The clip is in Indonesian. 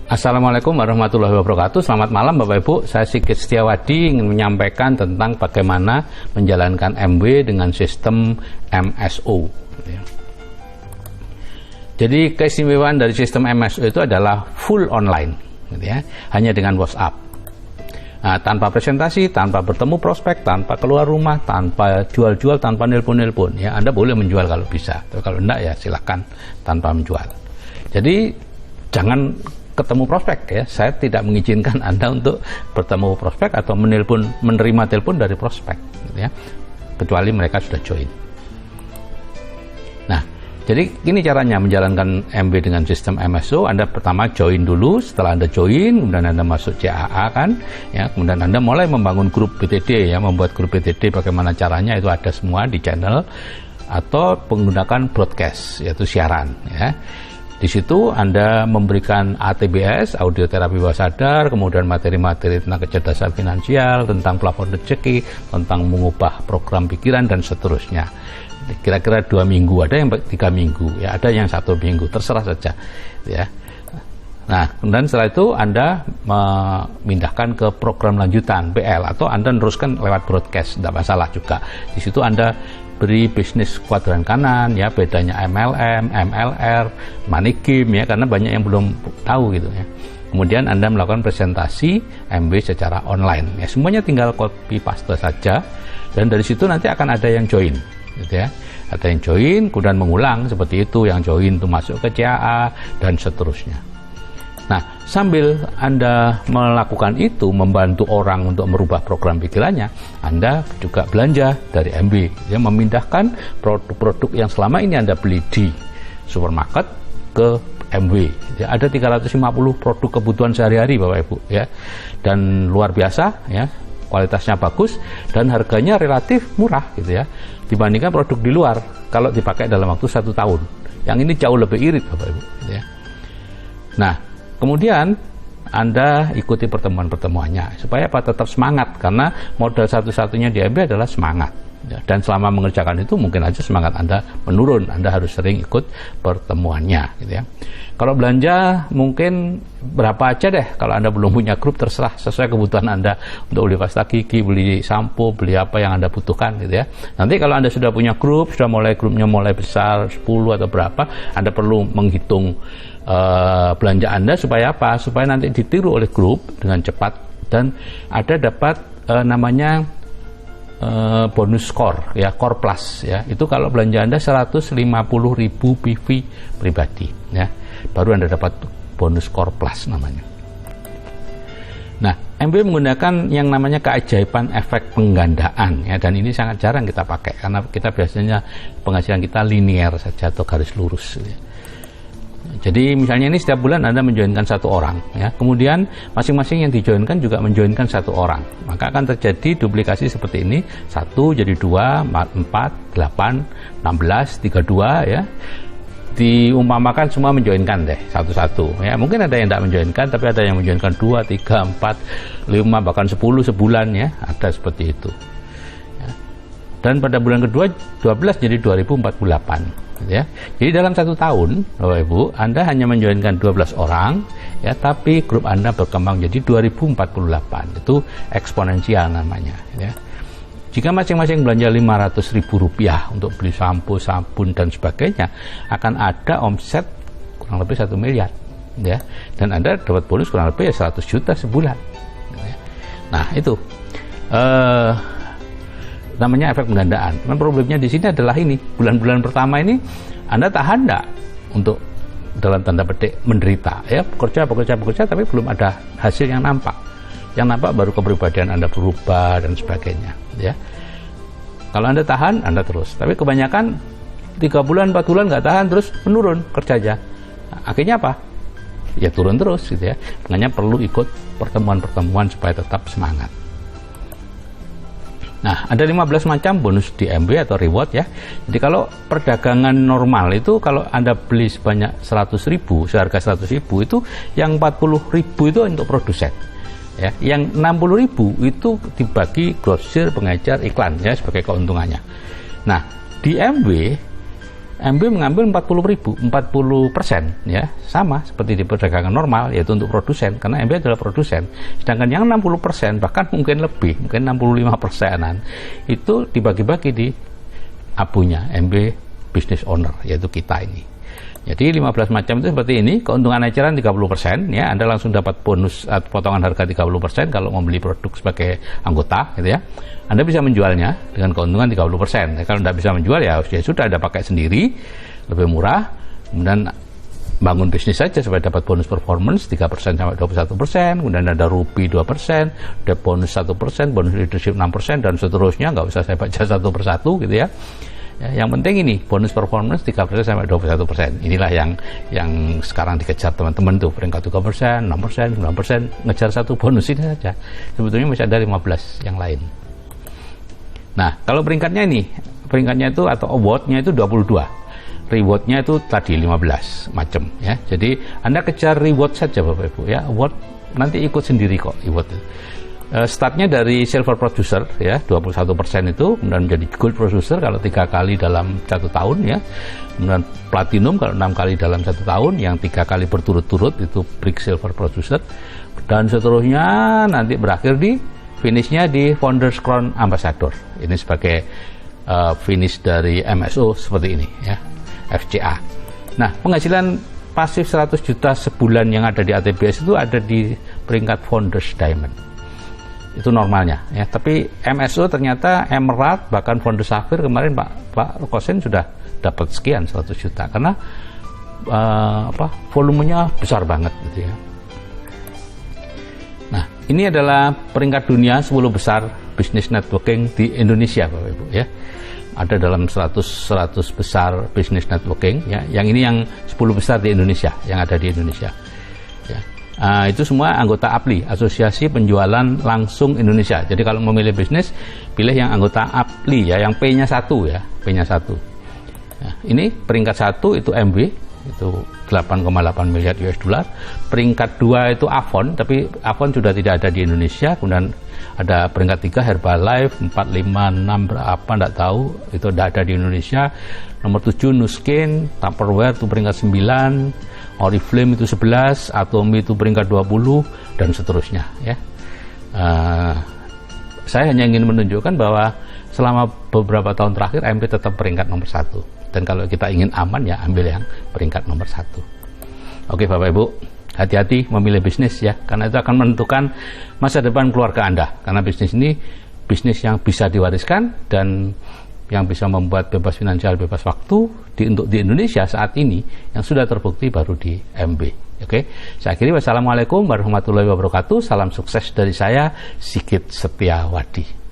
Assalamualaikum warahmatullahi wabarakatuh. Selamat malam Bapak Ibu. Saya Sigit Setiawadi ingin menyampaikan tentang bagaimana menjalankan MW dengan sistem MSO. Jadi keistimewaan dari sistem MSO itu adalah full online, hanya dengan WhatsApp. Nah, tanpa presentasi, tanpa bertemu prospek, tanpa keluar rumah, tanpa jual-jual, tanpa nelpon-nelpon. Ya, Anda boleh menjual kalau bisa. Tapi kalau enggak ya silakan tanpa menjual. Jadi jangan ketemu prospek ya. Saya tidak mengizinkan Anda untuk bertemu prospek atau menerima telepon dari prospek, ya. Kecuali mereka sudah join. Nah, jadi ini caranya menjalankan MW dengan sistem MSO. Anda pertama join dulu, setelah Anda join, kemudian Anda masuk CAA kan, ya, kemudian Anda mulai membangun grup BTD ya, membuat grup BTD bagaimana caranya itu ada semua di channel atau menggunakan broadcast yaitu siaran ya. Di situ Anda memberikan ATBS, audio terapi bawah sadar, kemudian materi-materi tentang kecerdasan finansial, tentang plafon rezeki, tentang mengubah program pikiran dan seterusnya. Kira-kira 2 minggu, ada yang 3 minggu, ya ada yang 1 minggu, terserah saja, ya. Nah, kemudian setelah itu Anda memindahkan ke program lanjutan PL atau Anda meneruskan lewat broadcast, tidak masalah juga. Di situ Anda beri bisnis kuadran kanan ya, bedanya MLM, MLR, money game ya, karena banyak yang belum tahu gitu ya. Kemudian Anda melakukan presentasi MW secara online ya, semuanya tinggal copy paste saja dan dari situ nanti akan ada yang join gitu ya. Ada yang join kemudian mengulang seperti itu, yang join itu masuk ke CAA dan seterusnya. Nah, sambil Anda melakukan itu, membantu orang untuk merubah program pikirannya, Anda juga belanja dari MW, ya, memindahkan produk-produk yang selama ini Anda beli di supermarket ke MW. Ya, ada 350 produk kebutuhan sehari-hari, Bapak Ibu, ya, dan luar biasa, ya, kualitasnya bagus dan harganya relatif murah, gitu ya, dibandingkan produk di luar kalau dipakai dalam waktu 1 tahun. Yang ini jauh lebih irit, Bapak Ibu, ya. Nah, kemudian Anda ikuti pertemuan-pertemuannya supaya apa? Tetap semangat, karena modal satu-satunya di MW adalah semangat ya. Dan selama mengerjakan itu mungkin aja semangat Anda menurun. Anda harus sering ikut pertemuannya gitu ya. Kalau belanja mungkin berapa aja deh. Kalau Anda belum punya grup, terserah sesuai kebutuhan Anda, untuk beli pasta gigi, beli sampo, beli apa yang Anda butuhkan gitu ya. Nanti kalau Anda sudah punya grup, grupnya mulai besar 10 atau berapa, Anda perlu menghitung belanja Anda supaya apa? Supaya nanti ditiru oleh grup dengan cepat dan ada dapat namanya bonus core ya, core plus ya. Itu kalau belanja Anda 150.000 PV pribadi ya, baru Anda dapat bonus core plus namanya. Nah, MW menggunakan yang namanya keajaiban efek penggandaan ya, dan ini sangat jarang kita pakai karena kita biasanya penghasilan kita linear saja atau garis lurus ya. Jadi misalnya ini setiap bulan Anda menjoinkan 1 orang ya, kemudian masing-masing yang dijoinkan juga menjoinkan 1 orang, maka akan terjadi duplikasi seperti ini, 1 jadi 2, 4, 8, 16, 32 ya. Diumpamakan semua menjoinkan deh satu-satu ya. Mungkin ada yang tidak menjoinkan, tapi ada yang menjoinkan 2, 3, 4, 5 bahkan 10 sebulan ya, ada seperti itu ya. Dan pada bulan kedua 12 jadi 2048 ya. Jadi dalam 1 tahun Bapak Ibu, Anda hanya menjoinkan 12 orang ya, tapi grup Anda berkembang jadi 2048. Itu eksponensial namanya ya. Jika masing-masing belanja Rp500.000 untuk beli sampo, sabun dan sebagainya, akan ada omset kurang lebih 1 miliar ya. Dan Anda dapat bonus kurang lebih 100 juta sebulan ya. Nah, itu namanya efek penggandaan. Cuman problemnya di sini adalah ini, bulan-bulan pertama ini Anda tahan enggak untuk dalam tanda petik menderita ya, bekerja tapi belum ada hasil yang nampak. Yang nampak baru kepribadian Anda berubah dan sebagainya ya. Kalau Anda tahan, Anda terus. Tapi kebanyakan 3 bulan, 4 bulan nggak tahan, terus menurun kerjanya. Nah, akhirnya apa? Ya turun terus gitu ya. Makanya perlu ikut pertemuan-pertemuan supaya tetap semangat. Nah, ada 15 macam bonus di MW atau reward ya. Jadi kalau perdagangan normal itu kalau Anda beli sebanyak 100.000, seharga 100.000 itu yang 40.000 itu untuk produsen. Ya, yang 60.000 itu dibagi grosir, pengecer, iklan ya sebagai keuntungannya. Nah, di MW MB mengambil 40% ya, sama seperti di perdagangan normal, yaitu untuk produsen, karena MB adalah produsen. Sedangkan yang 60%, bahkan mungkin lebih, mungkin 65%-an, itu dibagi-bagi di abunya MB business owner, yaitu kita ini. Jadi 15 macam itu seperti ini, keuntungan eceran 30%, ya, Anda langsung dapat bonus atau potongan harga 30% kalau membeli produk sebagai anggota, gitu ya. Anda bisa menjualnya dengan keuntungan 30%. Kalau tidak bisa menjual, ya sudah Anda pakai sendiri, lebih murah, kemudian bangun bisnis saja supaya dapat bonus performance 3% sampai 21%, kemudian ada rupi 2%, ada bonus 1%, bonus leadership 6%, dan seterusnya, nggak usah saya baca satu persatu, gitu ya. Ya, yang penting ini bonus performance 3% sampai 21%. Inilah yang sekarang dikejar teman-teman tuh, peringkat 3%, 6%, 9%, ngejar satu bonus ini saja. Sebetulnya masih ada 15 yang lain. Nah, kalau peringkatnya itu atau awardnya itu 22. Rewardnya itu tadi 15 macam, ya. Jadi Anda kejar reward saja Bapak Ibu, ya. Award nanti ikut sendiri kok, reward itu. Startnya dari silver producer, ya, 21% itu, kemudian menjadi gold producer kalau 3 kali dalam 1 tahun, ya, kemudian platinum kalau 6 kali dalam 1 tahun, yang 3 kali berturut-turut itu brick silver producer, dan seterusnya nanti berakhir di finishnya di Founders Crown Ambassador. Ini sebagai finish dari MSO seperti ini, ya, FCA. Nah, penghasilan pasif 100 juta sebulan yang ada di ATBS itu ada di peringkat Founders Diamond. Itu normalnya, ya. Tapi MSO ternyata Emerald, bahkan Founders Sapphire kemarin Pak Kosen sudah dapat sekian 100 juta karena volumenya besar banget, gitu ya. Nah, ini adalah peringkat dunia 10 besar bisnis networking di Indonesia, Bapak Ibu, ya. Ada dalam 100 besar bisnis networking, ya. Yang ini yang 10 besar di Indonesia, yang ada di Indonesia, ya. Itu semua anggota APLI, Asosiasi Penjualan Langsung Indonesia. Jadi kalau memilih bisnis, pilih yang anggota APLI, ya, yang P-nya 1, ya, P-nya 1. Nah, ini peringkat 1 itu MB, itu 8,8 miliar US dollar. Peringkat 2 itu Avon, tapi Avon sudah tidak ada di Indonesia. Kemudian ada peringkat 3 Herbalife, 4, 5, 6 berapa enggak tahu, itu tidak ada di Indonesia. Nomor 7 Nuskin, Tupperware itu peringkat 9, Oriflame itu 11, Atomi itu peringkat 20, dan seterusnya, ya. Saya hanya ingin menunjukkan bahwa selama beberapa tahun terakhir MB tetap peringkat nomor 1. Dan kalau kita ingin aman, ya ambil yang peringkat nomor 1. Oke Bapak Ibu, hati-hati memilih bisnis, ya, karena itu akan menentukan masa depan keluarga Anda. Karena bisnis ini bisnis yang bisa diwariskan dan yang bisa membuat bebas finansial, bebas waktu untuk di Indonesia saat ini, yang sudah terbukti baru di MB. Oke, saya akhiri. Wassalamualaikum warahmatullahi wabarakatuh. Salam sukses dari saya, Sigit Setiawadi.